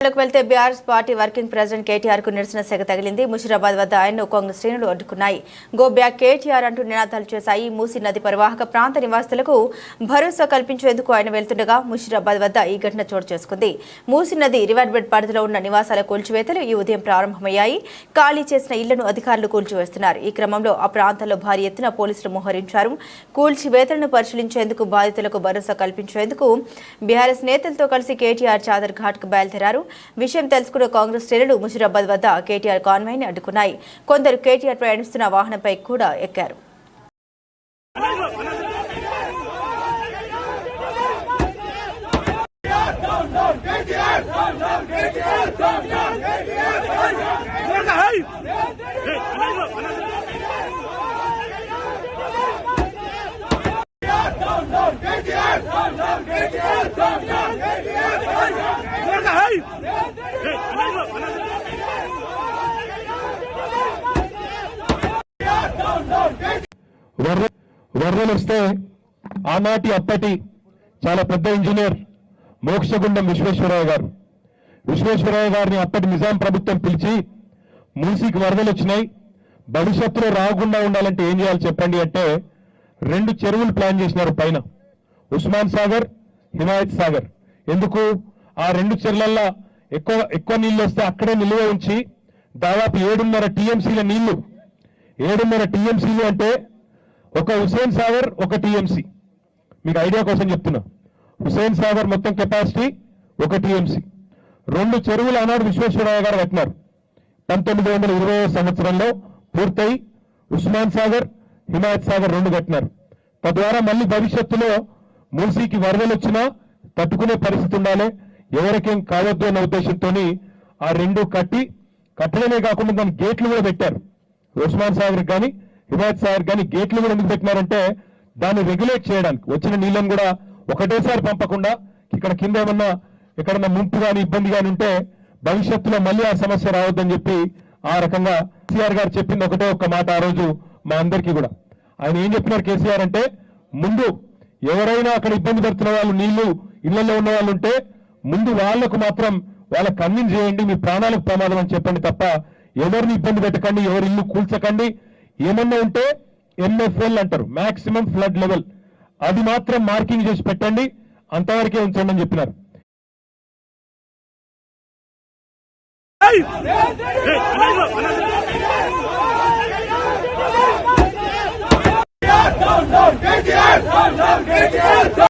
వెళ్తే BRS party working president KTR కు నిరసన సెగ తగిలింది. ముషిరాబాద్ వద్ద ఆయన్ను కాంగ్రెస్ శ్రేణులు అడ్డుకున్నాయి. గో బ్యాక్ కేటీఆర్ అంటూ నినాదాలు చేశాయి. మూసీ నది పరివాహక ప్రాంత నివాసులకు భరోసా కల్పించేందుకు ఆయన వెళ్తుండగా ముషిరాబాద్ వద్ద ఈ ఘటన చోటు చేసుకుంది. మూసీ నది రివర్ బెడ్ పరిధిలో ఉన్న నివాసాల కూల్చివేతలు ఈ ఉదయం ప్రారంభమయ్యాయి. ఖాళీ చేసిన ఇళ్లను అధికారులు కూల్చివేస్తున్నారు. ఈ క్రమంలో ఆ ప్రాంతంలో భారీ ఎత్తున పోలీసులు మోహరించారు. కూల్చివేతలను పరిశీలించేందుకు బాధితులకు భరోసా కల్పించేందుకు బీఆర్ఎస్ నేతలతో కలిసి కేటీఆర్ చాదర్ ఘాట్ కు బయలుదేరారు. విషయం తెలుసుకున్న కాంగ్రెస్ శ్రేణులు ముషిరాబాద్ వద్ద కేటీఆర్ కాన్వాయ్ని అడ్డుకున్నాయి. కొందరు కేటీఆర్ ప్రయాణిస్తున్న వాహనంపై కూడా ఎక్కారు. వరదలు వస్తే ఆనాటి అప్పటి చాలా పెద్ద ఇంజనీర్ మోక్షగుండం విశ్వేశ్వరయ్య గారిని అప్పటి నిజాం ప్రభుత్వం పిలిచి మూసీకి వరదలు వచ్చినాయి, భవిష్యత్తులో రాకుండా ఉండాలంటే ఏం చేయాలి చెప్పండి అంటే 2 చెరువులు ప్లాన్ చేసినారు పైన, ఉస్మాన్ సాగర్, హిమాయత్ సాగర్. ఎందుకు ఆ 2 చెరువులలో ఎక్కువ నీళ్లు వస్తే అక్కడే నిల్వ ఉంచి దాదాపు 7.5 టీఎంసీల నీళ్లు, 7.5 టీఎంసీలు అంటే ఒక హుసేన్ సాగర్ 1 టీఎంసీ. మీకు ఐడియా కోసం చెప్తున్నా, హుసేన్ సాగర్ మొత్తం కెపాసిటీ 1 టీఎంసీ. 2 చెరువులు ఆనాడు విశ్వేశ్వరయ్య గారు కట్టినారు. 1920 సంవత్సరంలో పూర్తయి ఉస్మాన్ సాగర్, హిమాయత్ సాగర్ 2 కట్టినారు. తద్వారా మళ్ళీ భవిష్యత్తులో మూసీకి వరదలు వచ్చినా తట్టుకునే పరిస్థితి ఉండాలి, ఎవరికేం కావద్దు అన్న ఉద్దేశంతో ఆ 2 కట్టడమే కాకుండా దాని గేట్లు కూడా పెట్టారు. ఉస్మాన్ సాగర్ కానీ హిమాయత్ సాగర్ కానీ గేట్లు కూడా ఎందుకు పెట్టినారంటే దాన్ని రెగ్యులేట్ చేయడానికి, వచ్చిన నీళ్ళని కూడా ఒకటేసారి పంపకుండా ఇక్కడ కింద ఏమన్నా ఎక్కడన్నా ముంపు కానీ ఇబ్బంది కానీ ఉంటే భవిష్యత్తులో మళ్ళీ ఆ సమస్య రావద్దని చెప్పి ఆ రకంగా కేసీఆర్ గారు చెప్పింది ఒకటే ఒక్క మాట ఆ రోజు మా అందరికీ కూడా. ఆయన ఏం చెప్పినారు కేసీఆర్ అంటే, ముందు ఎవరైనా అక్కడ ఇబ్బంది పడుతున్న వాళ్ళు, నీళ్లు ఇళ్లలో ఉన్న వాళ్ళు ఉంటే ముందు వాళ్లకు మాత్రం వాళ్ళకి కన్విన్స్ చేయండి, మీ ప్రాణాలకు ప్రమాదం అని చెప్పండి తప్ప ఎవరిని ఇబ్బంది పెట్టకండి, ఎవరి ఇల్లు కూల్చకండి. ఏమన్నా ఉంటే MFL అంటారు, మాక్సిమం ఫ్లడ్ లెవెల్, అది మాత్రం మార్కింగ్ చేసి పెట్టండి, అంతవరకే ఉంచండి అని చెప్పినారు.